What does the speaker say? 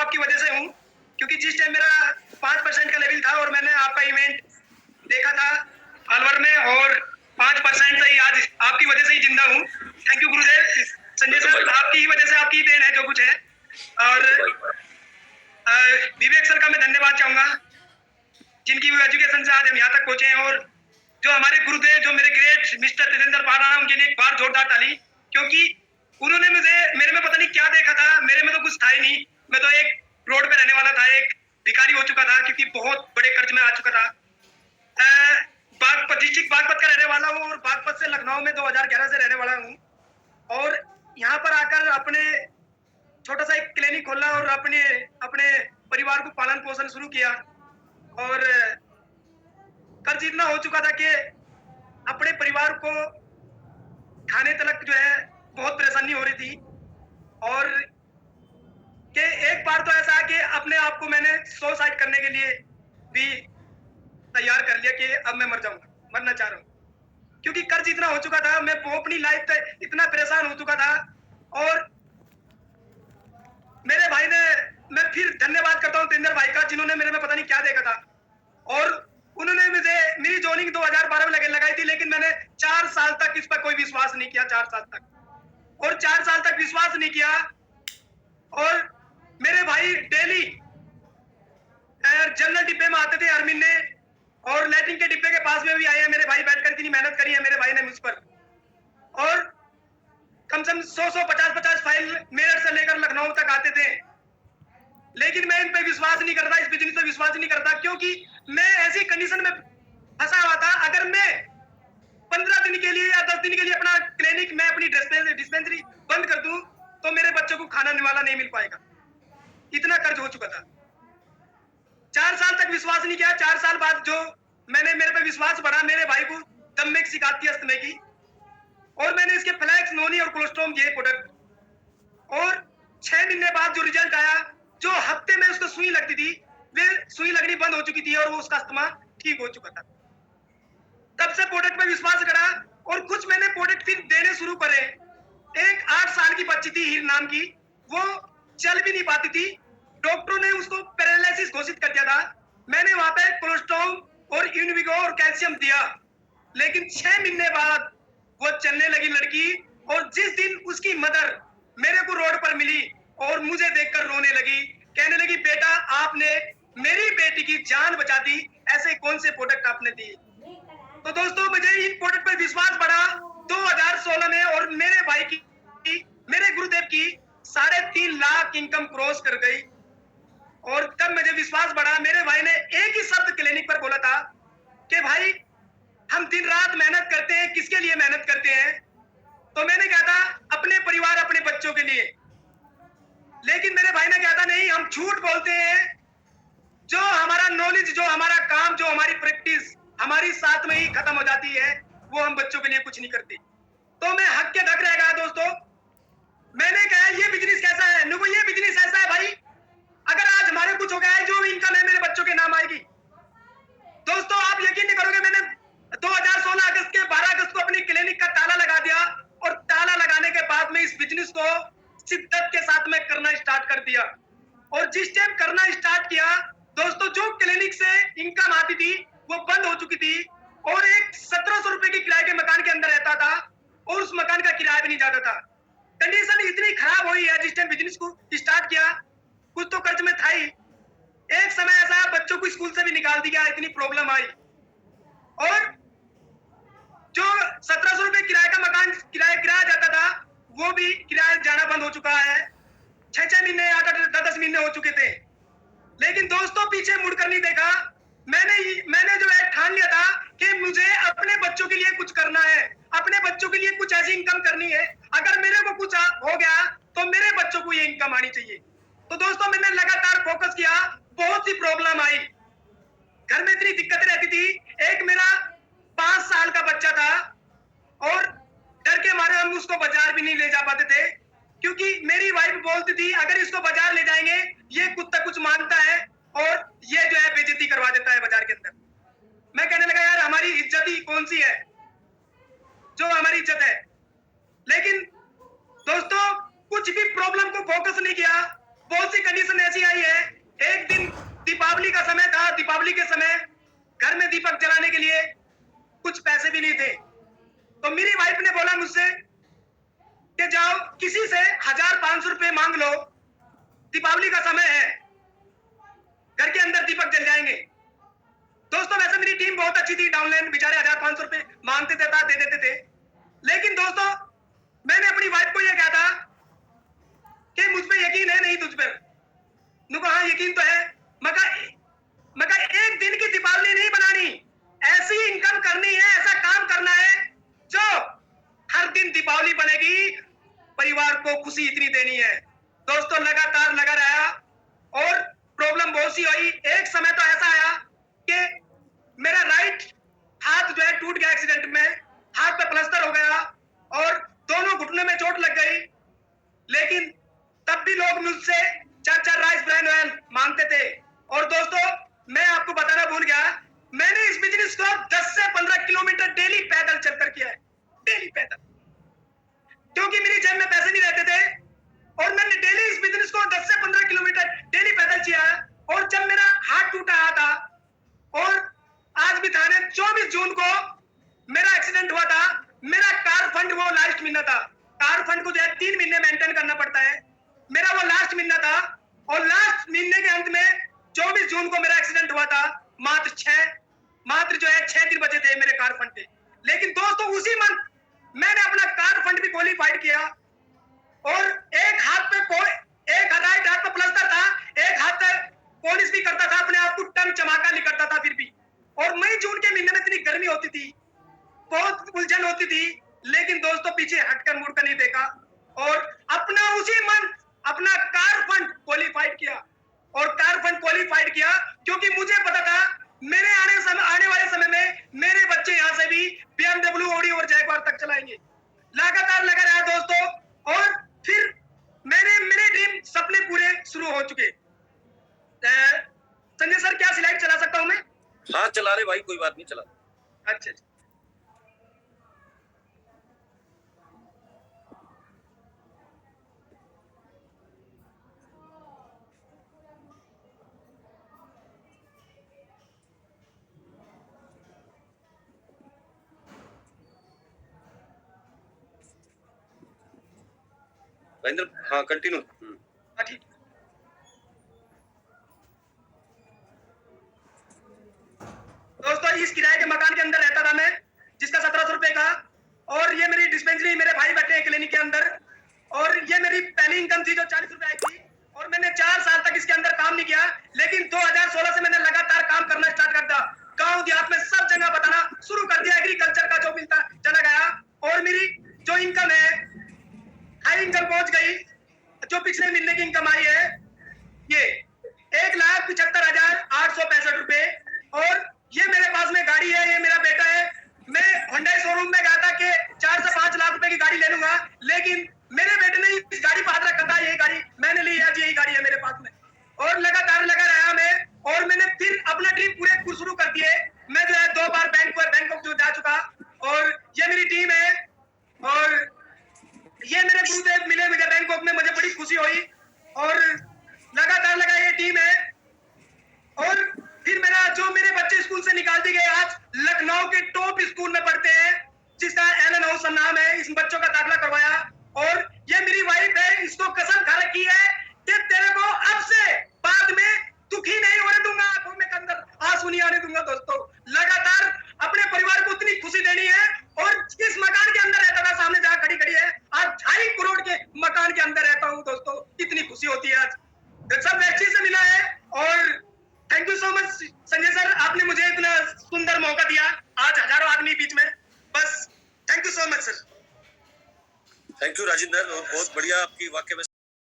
आपकी वजह से हूँ, क्योंकि जिस टाइम मेरा 5% का लेवल था और मैंने आपका इवेंट देखा था अलवर में, और 5% से ही आज आपकी वजह से ही जिंदा हूँ। Thank you Gurudev. Sanjay sir, आपकी ही वजह से, आपकी देन है जो कुछ है। और विवेक सर का मैं धन्यवाद चाहूंगा, जिनकी एजुकेशन से आज हम यहाँ तक पहुंचे हैं। और जो हमारे गुरुदेव, जो मेरे ग्रेट मिस्टर तेजेंद्र पाराना, उनके लिए एक बार जोरदार ताली, क्योंकि उन्होंने मेरे में पता नहीं क्या देखा था। मेरे में तो कुछ था ही नहीं, मैं तो एक रोड पे रहने वाला था, एक भिखारी हो चुका था, क्योंकि बहुत बड़े कर्ज में आ चुका था। बागपत डिस्ट्रिक्ट, बागपत का रहने वाला हूँ, और बागपत से लखनऊ में 2011 से रहने वाला हूँ। और यहाँ पर आकर अपने छोटा सा एक क्लिनिक खोला और अपने परिवार को पालन पोषण शुरू किया। और कर्ज इतना हो चुका था कि अपने परिवार को खाने तक जो है बहुत परेशानी हो रही थी। और कि एक बार तो ऐसा कि अपने आप को मैंने सुसाइड करने के लिए भी तैयार कर लिया कि अब मैं मर जाऊंगा, मरना चाह रहा हूँ, क्योंकि कर्ज इतना हो चुका था। मैं अपनी लाइफ पे इतना परेशान हो चुका था। और मेरे भाई ने, मैं फिर धन्यवाद करता हूँ तेंदर भाई का, जिन्होंने मेरे में पता नहीं क्या देखा था। और उन्होंने मुझे मेरी जॉइनिंग 2012 में लगाई थी, लेकिन मैंने 4 साल तक इस पर कोई विश्वास नहीं किया, 4 साल तक। और 4 साल तक विश्वास नहीं किया। और मेरे भाई डेली जनरल डिब्बे में आते थे हर महीने, और लैट्रिन के डिब्बे के पास में भी आए हैं मेरे भाई, बैठकर इतनी मेहनत करी है मेरे भाई ने मुझ पर। और कम से कम 100 50 फाइल मेरठ से लेकर लखनऊ तक आते थे। लेकिन मैं इन पे विश्वास नहीं करता, इस बिजनेस पे विश्वास नहीं करता, क्योंकि मैं ऐसी कंडीशन में फंसा हुआ था। अगर मैं 15 दिन के लिए या 10 दिन के लिए अपना क्लिनिक में अपनी डिस्पेंसरी बंद कर दूं, तो मेरे बच्चों को खाना वाला नहीं मिल पाएगा। इतना कर्ज हो चुका था। 4 साल तक विश्वास नहीं किया। 4 साल बाद जो मेरे पे विश्वास बढ़ा, मेरे भाई को दम में शिकायत थी अस्थमे की, और मैंने इसके फ्लैक्स, नोनी और कोलेस्ट्रॉम ये प्रोडक्ट, और 6 महीने बाद जो रिजल्ट आया, जो हफ्ते में उसको सुई लगती थी, वे सुई लगनी बंद हो चुकी थी और वो उसका अस्थमा ठीक हो चुका था। तब से प्रोडक्ट पे विश्वास करा, और कुछ मैंने प्रोडक्ट फिर देने शुरू करे। एक 8 साल की बच्ची थी हीर नाम की, वो चल भी नहीं पाती थी। डॉक्टरों ने उसको पैरालिसिस घोषित कर दिया था। मैंने वहां पे कोलेस्ट्रॉल और यूनिविगो और कैल्शियम दिया, लेकिन 6 महीने बाद वो चलने लगी लड़की। और जिस दिन उसकी मदर मेरे को रोड पर मिली और मुझे देखकर रोने लगी, कहने लगी, बेटा आपने मेरी बेटी की जान बचा दी, ऐसे कौन से प्रोडक्ट आपने दिए। तो दोस्तों, मुझे इन प्रोडक्ट पर विश्वास बढ़ा 2016 में, और मेरे भाई की, मेरे गुरुदेव की 3.5 लाख इनकम क्रॉस कर गई। और तब मुझे विश्वास बढ़ा। मेरे भाई ने एक ही शब्द क्लिनिक पर बोला था कि भाई हम दिन रात मेहनत करते हैं, किसके लिए मेहनत करते हैं? तो मैंने कहा था अपने परिवार, अपने बच्चों के लिए। लेकिन मेरे भाई ने कहा था नहीं, हम झूठ बोलते हैं। जो हमारा नॉलेज, जो हमारा काम, जो हमारी प्रैक्टिस हमारी साथ में ही खत्म हो जाती है, वो हम बच्चों के लिए कुछ नहीं करते। तो मैं हक के धक रह गया दोस्तों। मैंने कहा ये बिजनेस कैसा है? नुगो ये बिजनेस ऐसा है भाई, अगर आज हमारे कुछ हो गया है, जो इनकम है मेरे बच्चों के नाम आएगी। दोस्तों, आप यकीन नहीं करोगे, मैंने 2016 अगस्त के 12 अगस्त को अपनी क्लिनिक का ताला लगा दिया, और ताला लगाने के बाद में इस बिजनेस को शिद्दत के साथ में करना स्टार्ट कर दिया। और जिस टाइम करना स्टार्ट किया दोस्तों, जो क्लिनिक से इनकम आती थी वो बंद हो चुकी थी, और एक 1700 रुपए की किराए के मकान के अंदर रहता था, और उस मकान का किराया भी नहीं जाता था। कंडीशन इतनी खराब हुई है, जिस टाइम बिजनेस को स्टार्ट किया कुछ तो कर्ज में था ही। एक समय ऐसा बच्चों को स्कूल से भी निकाल दिया, इतनी प्रॉब्लम आई। और जो 1700 रुपए किराए का मकान किराया जाता था, वो भी किराया जाना बंद हो चुका है। 6 महीने, 8-10 महीने हो चुके थे। लेकिन दोस्तों, पीछे मुड़कर नहीं देखा। मैंने जो है ठान लिया था कि मुझे अपने बच्चों के लिए कुछ करना है, अपने बच्चों के लिए कुछ ऐसी इनकम करनी है। अगर मेरे को कुछ हो गया तो मेरे बच्चों को ये इनकम आनी चाहिए। तो दोस्तों, मैंने लगातार फोकस किया। बहुत सी प्रॉब्लम आई, घर में इतनी दिक्कतें रहती थी। एक मेरा 5 साल का बच्चा था, और डर के मारे हम उसको बाजार भी नहीं ले जा पाते थे, क्योंकि मेरी वाइफ बोलती थी अगर इसको बाजार ले जाएंगे ये कुत्ता कुछ मांगता है, और ये जो है बेइज्जती करवा देता है बाजार के अंदर। मैं कहने लगा यार, हमारी इज्जत ही कौन सी है जो हमारी इज्जत है। लेकिन दोस्तों, कुछ भी प्रॉब्लम को फोकस नहीं किया। बहुत सी कंडीशन ऐसी आई है, एक दिन दीपावली का समय था, दीपावली के समय घर में दीपक जलाने के लिए कुछ पैसे भी नहीं थे, तो मेरी वाइफ ने बोला मुझसे कि जाओ किसी से 1,500 रुपए मांग लो, दीपावली का समय है, घर के अंदर दीपक जल जाएंगे। दोस्तों वैसे मेरी टीम बहुत अच्छी थी, डाउनलाइन बेचारे 1,500 रुपए मांगते थे, दे देते थे, लेकिन दोस्तों मैंने अपनी वाइफ को यह कहा था कि मुझ पे यकीन है नहीं तुझ पर? नुको हाँ यकीन तो है, मगर एक दिन की दीपावली नहीं बनानी, ऐसी इनकम करनी है, ऐसा काम करना है जो हर दिन दीपावली बनेगी, परिवार को खुशी इतनी देनी है। दोस्तों लगातार लगा रहा और प्रॉब्लम बहुत सी हुई। एक समय तो ऐसा आया कि मेरा राइट हाथ जो है टूट गया एक्सीडेंट में, हाथ पे प्लास्टर हो गया और दोनों घुटने में चोट लग गई, लेकिन तब भी लोग मुझसे 4-4 राइस ब्रांड ऑयल मांगते थे। और दोस्तों मैं आपको बताना भूल गया, मैंने इस बिजनेस को 10 से 15 किलोमीटर डेली पैदल चलकर किया है, डेली पैदल, क्योंकि मेरी जेब में पैसे नहीं रहते थे और मैंने डेली इस बिजनेस को 10 से 15 किलोमीटर डेली पैदल किया। और जब मेरा हाथ टूटा था और आज भी थाने 24 जून को मेरा एक्सीडेंट हुआ था, मेरा कार फंड वो लास्ट महीना था, कार फंड को जो है 3 महीने मेंटेन करना पड़ता है, मेरा वो लास्ट महीना था और लास्ट महीने के अंत में 24 जून को मेरा एक्सीडेंट हुआ था। मात्र जो है 6 दिन बचे थे मेरे कार फंड के, लेकिन दोस्तों उसी मंथ मैंने अपना कार फंड भी क्वालिफाइड किया और एक राइट हाथ पे प्लास्टर था, एक हाथ पे पॉलिश भी करता था, अपने आप को टंग चमाका नहीं करता था फिर भी। और मई जून के महीने में इतनी गर्मी होती थी, बहुत उलझन होती थी, लेकिन दोस्तों पीछे हटकर मुड़कर नहीं देखा और अपना उसी मंथ अपना कार फंड क्वालिफाइड किया। और कार फंड क्वालिफाइड किया क्योंकि मुझे पता था मेरे आने वाले समय में मेरे बच्चे यहां से भी BMW, ऑडी और जैगवार तक चलाएंगे। लगातार लगा रहा दोस्तों और फिर मेरे ड्रीम सपने पूरे शुरू हो चुके। संजय सर क्या स्लाइड चला सकता हूं मैं? हाँ चला रहे भाई, कोई बात नहीं, चला। अच्छा राजेंद्र, हाँ कंटिन्यू। ठीक। दोस्तों इस किराए के मकान के अंदर रहता था मैं, जिसका 1700 रुपए का, और ये मेरी डिस्पेंसरी, मेरे भाई बैठे हैं क्लिनिक के अंदर, और ये मेरी पहली इनकम थी जो 40 रुपए आई थी और मैंने 4 साल तक इसके अंदर काम नहीं किया, लेकिन 2016 से मैंने लगातार काम करना स्टार्ट कर दिया, गाँव देहात में सब जगह बताना शुरू कर दिया, एग्रीकल्चर का जो मिलता चला गया और मेरी जो इनकम है हाई इनकम पहुंच गई। जो पिछले महीने की इनकम आई है ये 1,75,865 रुपए, और ये मेरे पास में गाड़ी है, ये मेरा बेटा है। मैं होंडा शोरूम में गया था कि 4 से 5 लाख रुपए की गाड़ी ले लूंगा, लेकिन मेरे बेटे ने इस गाड़ी पर हाथ रखा था, यही गाड़ी मैंने ली, आज यही गाड़ी है मेरे पास में, और लगातार लगा रहा मैं और मैंने फिर अपना ड्रीम पूरे शुरू कर दिए। मैं जो है 2 बार बैंकॉक जो जा चुका, और ये मेरी टीम है और ये मेरे गुरुदेव मिले मुझे बैंकॉक में, मुझे बड़ी खुशी हुई और लगातार लगा ये टीम है। और फिर मेरे बच्चे स्कूल से निकाल दिए गए, आज लखनऊ के टॉप स्कूल में पढ़ते हैं, जिसका एलन हाउस नाम है, इस बच्चों का दाखिला करवाया। और ये मेरी वाइफ है, इसको कसम खा रखी है कि तेरे को अब से बाद में दुखी नहीं होने दूंगा, आंखों में अंदर आंसू नहीं आने दूंगा। दोस्तों लगातार अपने परिवार को इतनी खुशी देनी है, और इस मकान के अंदर रहता था, सामने जहां खड़ी है, आज 2.5 करोड़ के मकान के अंदर रहता हूं। दोस्तों इतनी खुशी होती है, आज सब वैक्सी से मिला है। और thank you so much Sanjay sir, आपने मुझे इतना सुंदर मौका दिया, आज हजारों आदमी बीच में, बस thank you so much sir. Thank you Rajendra, और बहुत बढ़िया आपकी वाक्य में